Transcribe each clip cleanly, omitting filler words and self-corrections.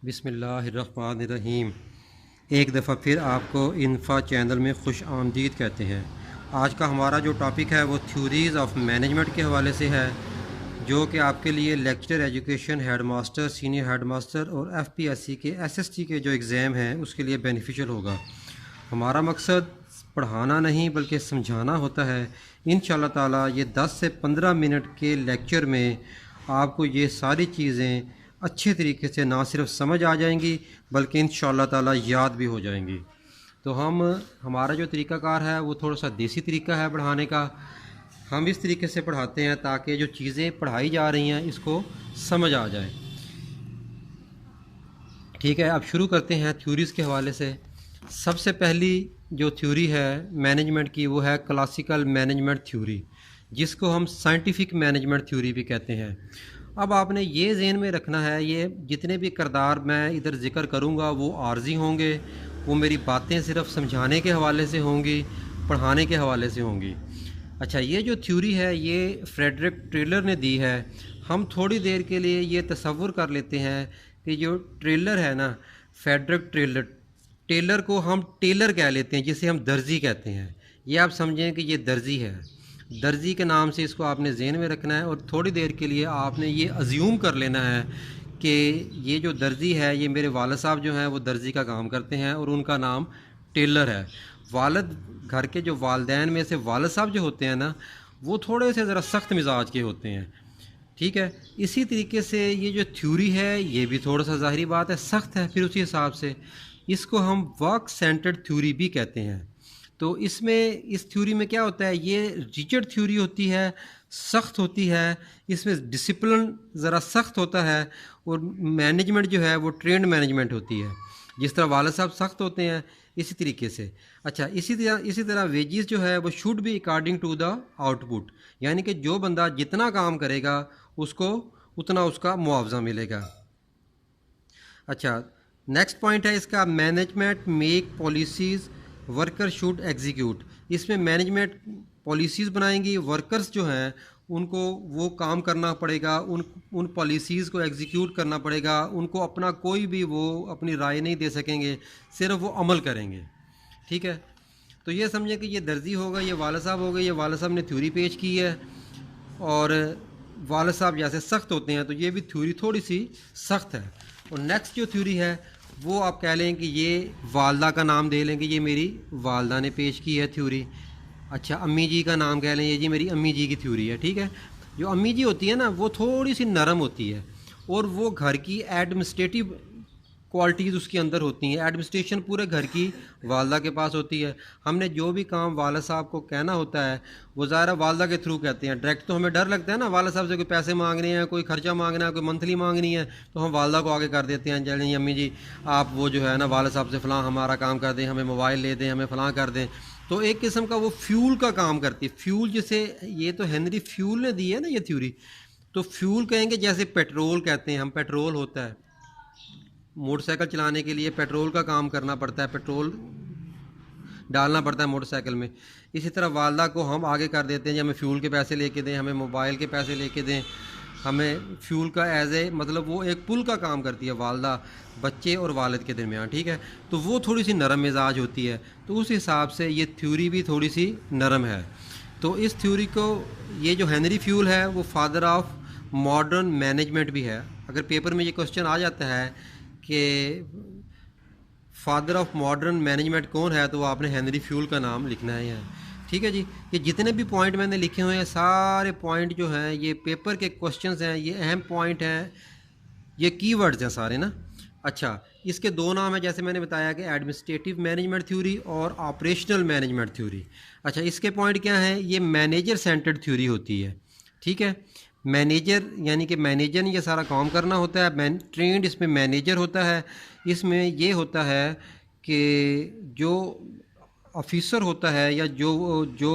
बिस्मिल्लाहिर्रहमानिर्रहीम। एक दफ़ा फिर आपको इन्फा चैनल में खुश आमदीद कहते हैं। आज का हमारा जो टॉपिक है वो थ्योरीज़ ऑफ मैनेजमेंट के हवाले से है, जो कि आपके लिए lecture education, head master, senior head master और FPSC के SST के जो एग्ज़ाम हैं उसके लिए बेनिफिशियल होगा। हमारा मकसद पढ़ाना नहीं बल्कि समझाना होता है। इंशाअल्लाह ताला ये 10 से 15 मिनट के लेक्चर में आपको ये सारी चीज़ें अच्छे तरीके से ना सिर्फ समझ आ जाएंगी बल्कि इंशाअल्लाह ताला याद भी हो जाएंगी। तो हमारा जो तरीक़ाकार है वो थोड़ा सा देसी तरीका है पढ़ाने का। हम इस तरीके से पढ़ाते हैं ताकि जो चीज़ें पढ़ाई जा रही हैं इसको समझ आ जाए। ठीक है, अब शुरू करते हैं थ्योरीज़ के हवाले से। सबसे पहली जो थ्योरी है मैनेजमेंट की वो है क्लासिकल मैनेजमेंट थ्योरी, जिसको हम साइंटिफिक मैनेजमेंट थ्योरी भी कहते हैं। अब आपने ये ज़हन में रखना है, ये जितने भी किरदार मैं इधर ज़िक्र करूँगा वो आर्जी होंगे, वो मेरी बातें सिर्फ समझाने के हवाले से होंगी, पढ़ाने के हवाले से होंगी। अच्छा, ये जो थ्योरी है ये फ्रेडरिक टेलर ने दी है। हम थोड़ी देर के लिए ये तसव्वुर कर लेते हैं कि जो टेलर है ना, फ्रेडरिक टेलर को हम टेलर कह लेते हैं, जिसे हम दर्जी कहते हैं। ये आप समझें कि ये दर्जी है, दर्जी के नाम से इसको आपने ज़हन में रखना है। और थोड़ी देर के लिए आपने ये अज्यूम कर लेना है कि ये जो दर्जी है ये मेरे वालिद साहब जो हैं वो दर्जी का काम करते हैं और उनका नाम टेलर है। वालिद, घर के जो वालिदैन में से वालिद साहब जो होते हैं ना, वो थोड़े से ज़रा सख्त मिजाज के होते हैं। ठीक है, इसी तरीके से ये जो थ्योरी है ये भी थोड़ा सा ज़ाहिरी बात है सख्त है। फिर उसी हिसाब से इसको हम वर्क सेंटर्ड थ्योरी भी कहते हैं। तो इसमें इस थ्योरी में क्या होता है, ये रिजिड थ्योरी होती है, सख्त होती है, इसमें डिसिप्लिन ज़रा सख्त होता है और मैनेजमेंट जो है वो ट्रेंड मैनेजमेंट होती है। जिस तरह वालिद साहब सख्त होते हैं इसी तरीके से। अच्छा, इसी तरह वेजेस जो है वो should be according to the output, यानी कि जो बंदा जितना काम करेगा उसको उतना उसका मुआवजा मिलेगा। अच्छा, नेक्स्ट पॉइंट है इसका, management make policies worker should execute. इसमें मैनेजमेंट पॉलिसीज़ बनाएंगी, वर्कर्स जो हैं उनको वो काम करना पड़ेगा, उन पॉलिसीज़ को एग्जीक्यूट करना पड़ेगा। उनको अपना कोई भी वो अपनी राय नहीं दे सकेंगे, सिर्फ वो अमल करेंगे। ठीक है, तो ये समझें कि ये दर्जी होगा, ये वालिद साहब हो गए। ये वालिद साहब ने थ्योरी पेश की है और वालिद साहब जैसे सख्त होते हैं तो ये भी थ्योरी थोड़ी सी सख्त है। और नेक्स्ट जो थ्योरी है वो आप कह लें कि ये वालदा का नाम दे लेंगे, ये मेरी वालदा ने पेश की है थ्योरी। अच्छा, अम्मी जी का नाम कह लें, ये जी मेरी अम्मी जी की थ्योरी है। ठीक है, जो अम्मी जी होती है ना वो थोड़ी सी नरम होती है और वो घर की एडमिनिस्ट्रेटिव क्वालिटीज़ उसके अंदर होती हैं। एडमिनिस्ट्रेशन पूरे घर की वालदा के पास होती है। हमने जो भी काम वालिद साहब को कहना होता है वो ज़ाहिर वालदा के थ्रू कहते हैं। डायरेक्ट तो हमें डर लगता है ना, वालिद साहब से कोई पैसे मांगने हैं, कोई खर्चा मांगना है, कोई मंथली मांगनी है, तो हम वालदा को आगे कर देते हैं, चलें अम्मी जी आप वो जो है ना वालिद साहब से फ़लाँ हमारा काम कर दें, हमें मोबाइल ले दें, हमें फ़लाँ कर दें। तो एक किस्म का वो फ्यूल का काम करती है। फ्यूल जैसे ये तो हेनरी फ्यूल ने दी है ना ये थ्योरी, तो फ्यूल कहेंगे जैसे पेट्रोल कहते हैं हम, पेट्रोल होता है मोटरसाइकिल चलाने के लिए पेट्रोल का काम करना पड़ता है, पेट्रोल डालना पड़ता है मोटरसाइकिल में। इसी तरह वालदा को हम आगे कर देते हैं, हमें फ्यूल के पैसे लेके दें, हमें मोबाइल के पैसे लेके दें, हमें फ्यूल का एज ए मतलब वो एक पुल का काम करती है वालदा बच्चे और वालिद के दरमियान। ठीक है, तो वो थोड़ी सी नरम मिजाज होती है, तो उस हिसाब से ये थ्योरी भी थोड़ी सी नरम है। तो इस थ्योरी को, ये जो हेनरी फ्यूल है वो फादर ऑफ मॉडर्न मैनेजमेंट भी है। अगर पेपर में ये क्वेश्चन आ जाता है कि फादर ऑफ मॉडर्न मैनेजमेंट कौन है, तो आपने हेनरी फ्यूल का नाम लिखना है यहाँ। ठीक है जी, ये जितने भी पॉइंट मैंने लिखे हुए हैं सारे पॉइंट जो हैं ये पेपर के क्वेश्चंस हैं, ये अहम पॉइंट हैं, ये कीवर्ड्स हैं सारे ना। अच्छा, इसके दो नाम हैं जैसे मैंने बताया कि एडमिनिस्ट्रेटिव मैनेजमेंट थ्योरी और ऑपरेशनल मैनेजमेंट थ्योरी। अच्छा, इसके पॉइंट क्या हैं, ये मैनेजर सेंटर्ड थ्योरी होती है। ठीक है, मैनेजर यानी कि मैनेजर ने ये सारा काम करना होता है, ट्रेंड इसमें मैनेजर होता है। इसमें ये होता है कि जो ऑफिसर होता है या जो जो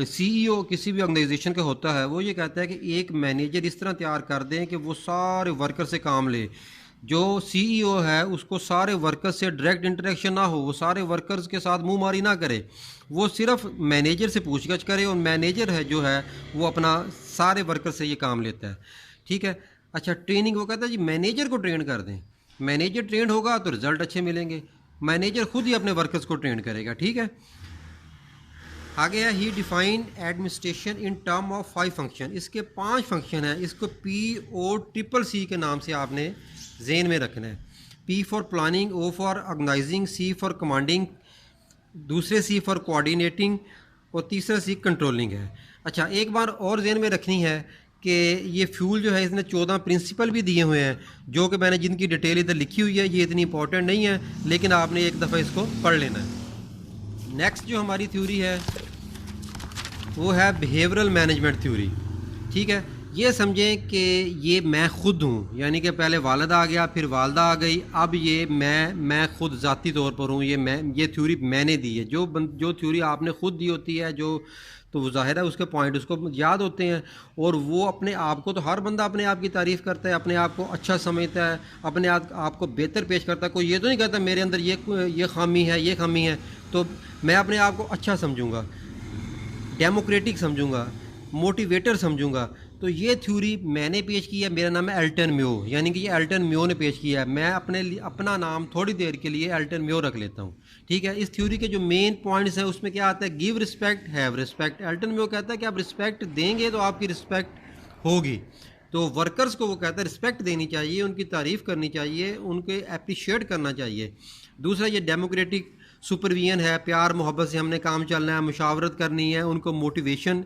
CEO किसी भी ऑर्गेनाइजेशन का होता है वो ये कहता है कि एक मैनेजर इस तरह तैयार कर दें कि वो सारे वर्कर से काम ले। जो CEO है उसको सारे वर्कर्स से डायरेक्ट इंटरेक्शन ना हो, वो सारे वर्कर्स के साथ मुंह मारी ना करे, वो सिर्फ मैनेजर से पूछगछ करे और मैनेजर है जो है वो अपना सारे वर्कर से ये काम लेता है। ठीक है, अच्छा, ट्रेनिंग वो कहता है जी मैनेजर को ट्रेन कर दें। मैनेजर ट्रेंड होगा तो रिजल्ट अच्छे मिलेंगे। मैनेजर खुद ही अपने वर्कर्स को ट्रेन करेगा, ठीक है। आगे है ही define administration in term of 5 function. इसके 5 फंक्शन हैं, इसको POCCC के नाम से आपने जेन में रखना है। P for planning, O for organising, C for commanding, दूसरे C फॉर कोऑर्डिनेटिंग और तीसरा C कंट्रोलिंग है। अच्छा, एक बार और जेन में रखनी है कि ये फ्यूल जो है इसने 14 प्रिंसिपल भी दिए हुए हैं, जो कि मैंने जिनकी डिटेल इधर लिखी हुई है। ये इतनी इंपॉर्टेंट नहीं है, लेकिन आपने एक दफ़ा इसको पढ़ लेना है। नेक्स्ट जो हमारी थ्योरी है वो है बिहेवियरल मैनेजमेंट थ्योरी, ठीक है। ये समझें कि ये मैं खुद हूँ, यानी कि पहले वालिद आ गया, फिर वालदा आ गई, अब ये मैं खुद ज़ाती तौर पर हूँ। ये थ्योरी मैंने दी है। जो थ्योरी आपने खुद दी होती है, जो तो वो ज़ाहिर है उसके पॉइंट उसको याद होते हैं, और वो अपने आप को, तो हर बंदा अपने आप की तारीफ़ करता है, अपने आप को अच्छा समझता है, अपने आप को बेहतर पेश करता है। कोई ये तो नहीं कहता मेरे अंदर ये खामी है, ये खामी है, तो मैं अपने आप को अच्छा समझूंगा, डेमोक्रेटिक समझूंगा, मोटिवेटर समझूंगा। तो ये थ्योरी मैंने पेश की है। मेरा नाम है एल्टन म्यो, यानी कि ये एल्टन म्यो ने पेश किया है। मैं अपना नाम थोड़ी देर के लिए एल्टन म्यो रख लेता हूँ, ठीक है। इस थ्योरी के जो मेन पॉइंट्स हैं उसमें क्या आता है, give respect, have respect. Elton Mayo कहता है कि आप रिस्पेक्ट देंगे तो आपकी रिस्पेक्ट होगी। तो वर्कर्स को वो कहता है रिस्पेक्ट देनी चाहिए, उनकी तारीफ़ करनी चाहिए, उनके अप्रिशिएट करना चाहिए। दूसरा ये डेमोक्रेटिक सुपरविजन है, प्यार मोहब्बत से हमने काम चलना है, मुशावरत करनी है, उनको मोटिवेशन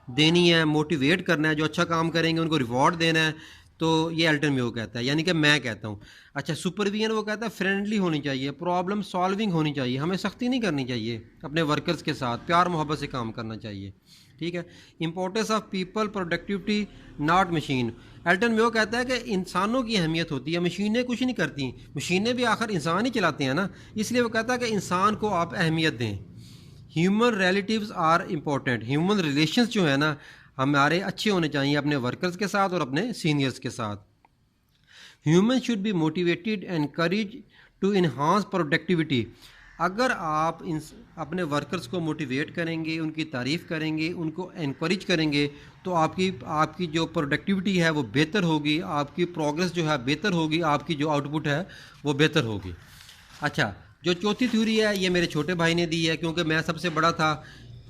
देनी है, मोटिवेट करना है, जो अच्छा काम करेंगे उनको रिवॉर्ड देना है। तो ये एल्टन म्यो कहता है, यानी कि मैं कहता हूँ। अच्छा, सुपरविजन वो कहता है फ्रेंडली होनी चाहिए, प्रॉब्लम सॉल्विंग होनी चाहिए, हमें सख्ती नहीं करनी चाहिए, अपने वर्कर्स के साथ प्यार मोहब्बत से काम करना चाहिए, ठीक है। Importance of people, productivity, not machine. Elton Mayo कहता है कि इंसानों की अहमियत होती है, मशीनें कुछ नहीं करती, मशीनें भी आखिर इंसान ही चलाते हैं ना, इसलिए वो कहता है कि इंसान को आप अहमियत दें। Human relatives are important. Human relations जो है ना हमारे अच्छे होने चाहिए अपने वर्कर्स के साथ और अपने सीनियर्स के साथ। Human should be motivated, encourage to enhance productivity. अगर आप अपने वर्कर्स को मोटिवेट करेंगे, उनकी तारीफ़ करेंगे, उनको एनकरेज करेंगे, तो आपकी जो प्रोडक्टिविटी है वो बेहतर होगी, आपकी प्रोग्रेस जो है बेहतर होगी, आपकी जो आउटपुट है वो बेहतर होगी। अच्छा, जो चौथी थ्योरी है ये मेरे छोटे भाई ने दी है, क्योंकि मैं सबसे बड़ा था,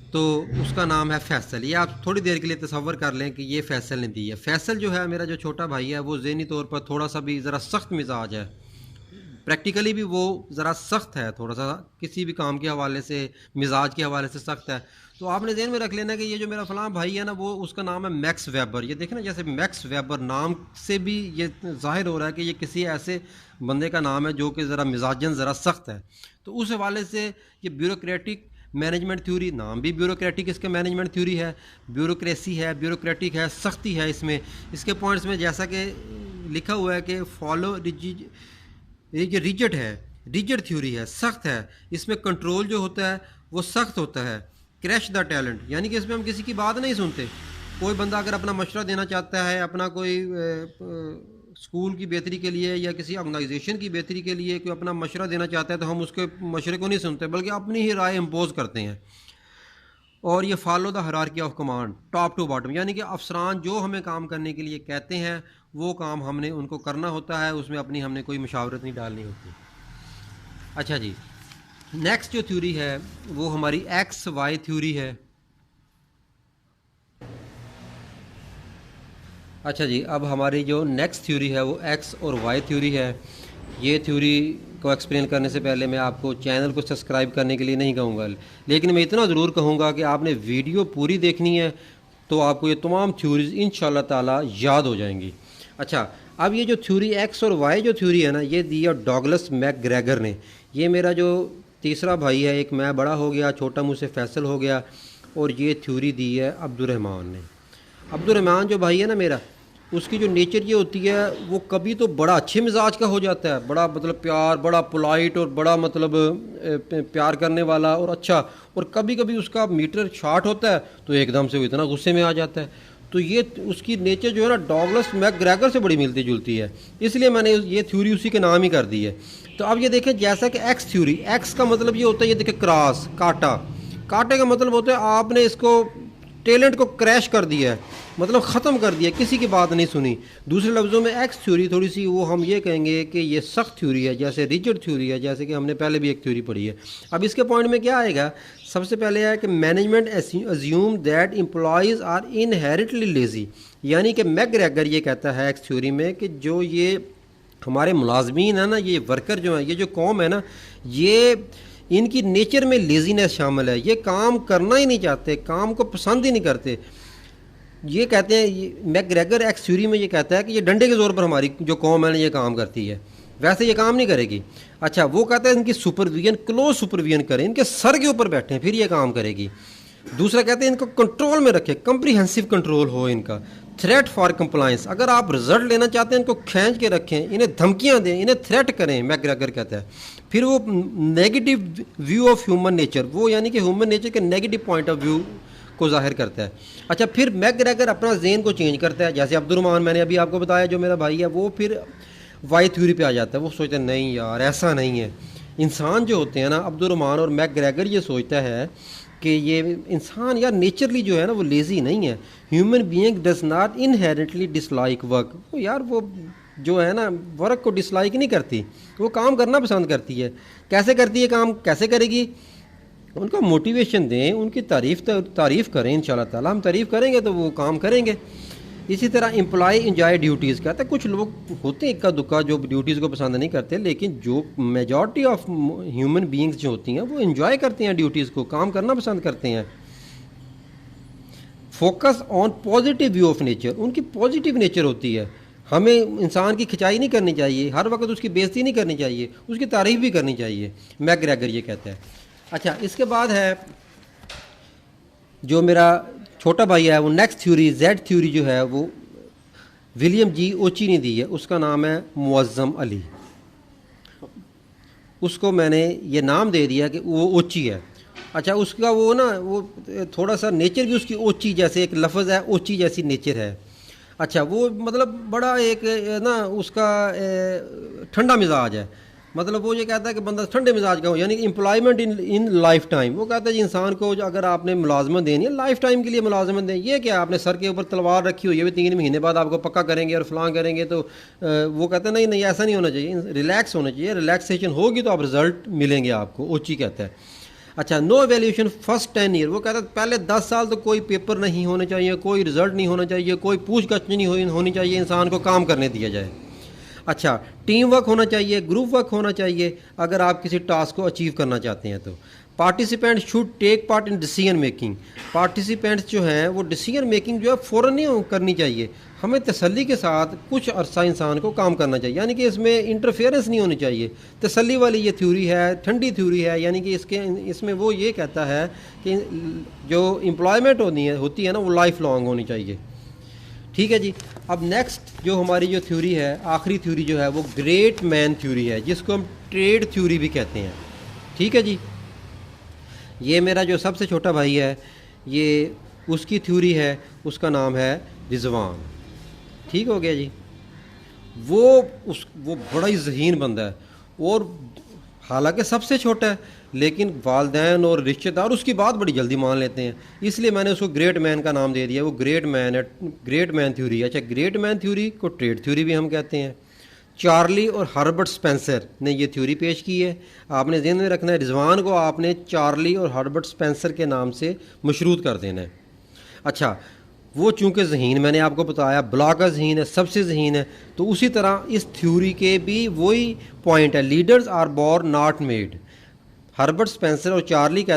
तो उसका नाम है फैसल। ये आप थोड़ी देर के लिए तसव्वुर कर लें कि ये फैसल ने दी है। फैसल जो है मेरा जो छोटा भाई है वो ज़हनी तौर पर थोड़ा सा भी ज़रा सख्त मिजाज है, प्रैक्टिकली भी वो ज़रा सख्त है, थोड़ा सा किसी भी काम के हवाले से, मिजाज के हवाले से सख्त है। तो आपने ज़हन में रख लेना कि ये जो मेरा फलां भाई है ना, वो उसका नाम है मैक्स वेबर। ये देखें ना, जैसे मैक्स वेबर नाम से भी ये ज़ाहिर हो रहा है कि ये किसी ऐसे बंदे का नाम है जो कि ज़रा मिजाजन ज़रा सख्त है। तो उस हवाले से ये ब्यूरोक्रेटिक मैनेजमेंट थ्योरी, नाम भी ब्यूरोक्रेटिक इसका मैनेजमेंट थ्योरी है, ब्यूरोक्रेसी है, ब्यूरोक्रेटिक है, सख्ती है इसमें। इसके पॉइंट्स में जैसा कि लिखा हुआ है कि फॉलो ये रिजिड है, रिजिड थ्योरी है, सख्त है। इसमें कंट्रोल जो होता है वो सख्त होता है। क्रैश द टैलेंट, यानी कि इसमें हम किसी की बात नहीं सुनते। कोई बंदा अगर अपना मशवरा देना चाहता है, अपना कोई स्कूल की बेहतरी के लिए या किसी ऑर्गेनाइजेशन की बेहतरी के लिए कोई अपना मशवरा देना चाहता है, तो हम उसके मशवरे को नहीं सुनते, बल्कि अपनी ही राय इम्पोज करते हैं। और ये follow the hierarchy of command, top to bottom, यानी कि अफसरान जो हमें काम करने के लिए कहते हैं वो काम हमने उनको करना होता है, उसमें अपनी हमने कोई मुशावरत नहीं डालनी होती। अच्छा जी, नेक्स्ट जो थ्योरी है वो हमारी एक्स वाई थ्योरी है। अच्छा जी, अब हमारी जो नेक्स्ट थ्योरी है वो एक्स और वाई थ्योरी है। ये थ्योरी को एक्सप्लेन करने से पहले मैं आपको चैनल को सब्सक्राइब करने के लिए नहीं कहूँगा, लेकिन मैं इतना ज़रूर कहूँगा कि आपने वीडियो पूरी देखनी है, तो आपको ये तमाम थ्योरीज इंशाल्लाह ताला याद हो जाएंगी। अच्छा, अब ये जो थ्योरी एक्स और वाई जो थ्योरी है ना, ये दी है डॉगलस मैकग्रेगर ने। ये मेरा जो तीसरा भाई है, एक मैं बड़ा हो गया, छोटा मुझसे फैसल हो गया, और ये थ्योरी दी है अब्दुर्रहमान ने। अब्दुर्रहमान जो भाई है ना मेरा, उसकी जो नेचर ये होती है, वो कभी तो बड़ा अच्छे मिजाज का हो जाता है, बड़ा मतलब प्यार, बड़ा पोलाइट और बड़ा मतलब प्यार करने वाला और अच्छा, और कभी कभी उसका मीटर शॉर्ट होता है तो एकदम से वो इतना गुस्से में आ जाता है। तो ये उसकी नेचर जो है ना डॉगलस मैकग्रेगर से बड़ी मिलती जुलती है, इसलिए मैंने ये थ्योरी उसी के नाम ही कर दी है। तो अब ये देखें, जैसा कि एक्स थ्योरी, एक्स का मतलब ये होता है, ये देखें क्रॉस, काटा, काटे का मतलब होता है आपने इसको टैलेंट को क्रैश कर दिया है, मतलब ख़त्म कर दिया, किसी की बात नहीं सुनी। दूसरे लफ्ज़ों में एक्स थ्योरी थोड़ी सी वो हम ये कहेंगे कि ये सख्त थ्योरी है, जैसे रिजिड थ्योरी है, जैसे कि हमने पहले भी एक थ्योरी पढ़ी है। अब इसके पॉइंट में क्या आएगा, सबसे पहले है कि management assume that employees are inherently lazy, यानी कि मैकग्रेगर ये कहता है एक्स थ्योरी में कि जो ये हमारे मुलाजमीन है ना, ये वर्कर जो है, ये जो कौम है ना, ये इनकी नेचर में लेज़ीनेस शामिल है, ये काम करना ही नहीं चाहते, काम को पसंद ही नहीं करते। ये कहते हैं मैकग्रेगर एक्स थ्योरी में ये कहता है कि ये डंडे के ज़ोर पर हमारी जो कौम है ना ये काम करती है, वैसे ये काम नहीं करेगी। अच्छा, वो कहता है इनकी सुपरविजन, क्लोज सुपरविजन करें, इनके सर के ऊपर बैठें फिर ये काम करेगी। दूसरा कहते हैं इनको कंट्रोल में रखें, कम्प्रीहेंसिव कंट्रोल हो इनका। थ्रेट फॉर कंप्लायंस, अगर आप रिजल्ट लेना चाहते हैं इनको खींच के रखें, इन्हें धमकियां दें, इन्हें थ्रेट करें, मैकग्रेगर कहता है। फिर वो negative view of human nature, वो यानी कि ह्यूमन नेचर के नेगेटिव पॉइंट ऑफ व्यू को जाहिर करता है। अच्छा, फिर मैकग्रेगर अपना ज़हन को चेंज करता है, जैसे अब्दुर्रहमान मैंने अभी आपको बताया जो मेरा भाई है, वो फिर वाई थ्योरी पे आ जाता है। वो सोचते हैं नहीं यार ऐसा नहीं है, इंसान जो होते हैं ना, अब्दुर्रहमान और मैकग्रेगर ये सोचता है कि ये इंसान यार नेचरली जो है ना वो लेज़ी नहीं है। Human being does not inherently dislike work, वो यार वो जो है ना वर्क को डिसलाइक नहीं करती, वो काम करना पसंद करती है। कैसे करती है काम, कैसे करेगी, उनको मोटिवेशन दें, उनकी तारीफ़ करें, इंशाल्लाह ताला हम तारीफ़ करेंगे तो वो काम करेंगे। इसी तरह एम्प्लॉय इंजॉय ड्यूटीज़, कहते हैं कुछ लोग होते हैं इक्का दुक्का जो ड्यूटीज़ को पसंद नहीं करते, लेकिन जो मेजॉरिटी ऑफ ह्यूमन बीइंग्स जो होती हैं वो इंजॉय करते हैं ड्यूटीज़ को, काम करना पसंद करते हैं। Focus on positive view of nature, उनकी पॉजिटिव नेचर होती है। हमें इंसान की खिंचाई नहीं करनी चाहिए, हर वक्त उसकी बेइज्जती नहीं करनी चाहिए, उसकी तारीफ़ भी करनी चाहिए, मैकग्रेगर ये कहता है। अच्छा, इसके बाद है जो मेरा छोटा भाई है वो नेक्स्ट थ्योरी, जेड थ्योरी जो है वो विलियम जी ओची ने दी है, उसका नाम है मुअज़्ज़म अली। उसको मैंने ये नाम दे दिया कि वो ओची है। अच्छा, उसका वो ना वो थोड़ा सा नेचर भी उसकी ओची जैसे एक लफ्ज़ है, ओची जैसी नेचर है। अच्छा, वो मतलब बड़ा एक ना उसका ठंडा मिजाज है, मतलब वो ये कहता है कि बंदा ठंडे मिजाज का हो, यानी एम्प्लॉयमेंट इन लाइफ टाइम। वो कहता है जी इंसान को अगर आपने मुलाजमत देनी है लाइफ टाइम के लिए मुलाजमत दें। ये क्या आपने सर के ऊपर तलवार रखी हुई है, भी 3 महीने बाद आपको पक्का करेंगे और फलां करेंगे, तो वो कहते हैं नहीं नहीं ऐसा नहीं होना चाहिए, रिलैक्स होना चाहिए, रिलैक्सेशन होगी तो आप रिजल्ट मिलेंगे आपको, ओची कहता है। अच्छा, नो एवेल्यूशन फर्स्ट 10 ईयर, वो कहता है पहले 10 साल तो कोई पेपर नहीं होने चाहिए, कोई रिजल्ट नहीं होना चाहिए, कोई पूछगछ नहीं होनी चाहिए, इंसान को काम करने दिया जाए। अच्छा, टीम वर्क होना चाहिए, ग्रुप वर्क होना चाहिए अगर आप किसी टास्क को अचीव करना चाहते हैं तो। Participant should take part in decision making, participants जो हैं वो डिसीजन मेकिंग जो है फ़ौरन नहीं करनी चाहिए, हमें तसल्ली के साथ कुछ अरसा इंसान को काम करना चाहिए, यानी कि इसमें इंटरफेरेंस नहीं होनी चाहिए। तसल्ली वाली ये थ्योरी है, ठंडी थ्योरी है, यानी कि इसमें वो ये कहता है कि जो एम्प्लॉयमेंट होती है ना वो लाइफ लॉन्ग होनी चाहिए। ठीक है जी। अब नेक्स्ट जो हमारी जो थ्योरी है, आखिरी थ्योरी जो है वो ग्रेट मैन थ्योरी है, जिसको हम ट्रेड थ्योरी भी कहते हैं। ठीक है जी। ये मेरा जो सबसे छोटा भाई है, ये उसकी थ्योरी है, उसका नाम है रिजवान। ठीक हो गया जी। वो बड़ा ही ज़हीन बंदा है, और हालांकि सबसे छोटा है, लेकिन वालदैन और रिश्तेदार उसकी बात बड़ी जल्दी मान लेते हैं, इसलिए मैंने उसको ग्रेट मैन का नाम दे दिया। वो ग्रेट मैन है, ग्रेट मैन थ्योरी। अच्छा, ग्रेट मैन थ्योरी को ट्रेड थ्योरी भी हम कहते हैं। चार्ली और हर्बर्ट स्पेंसर ने ये थ्योरी पेश की है। आपने ध्यान में रखना है, रिजवान को आपने चार्ली और हर्बर्ट स्पेंसर के नाम से मशरूत कर देना है। अच्छा, वो चूँकि ज़हीन मैंने आपको बताया ब्लागर ज़हीन है, सबसे ज़हीन है, तो उसी तरह इस थ्योरी के भी वही पॉइंट है, leaders are born not made. Herbert Spencer और चार्ली कहते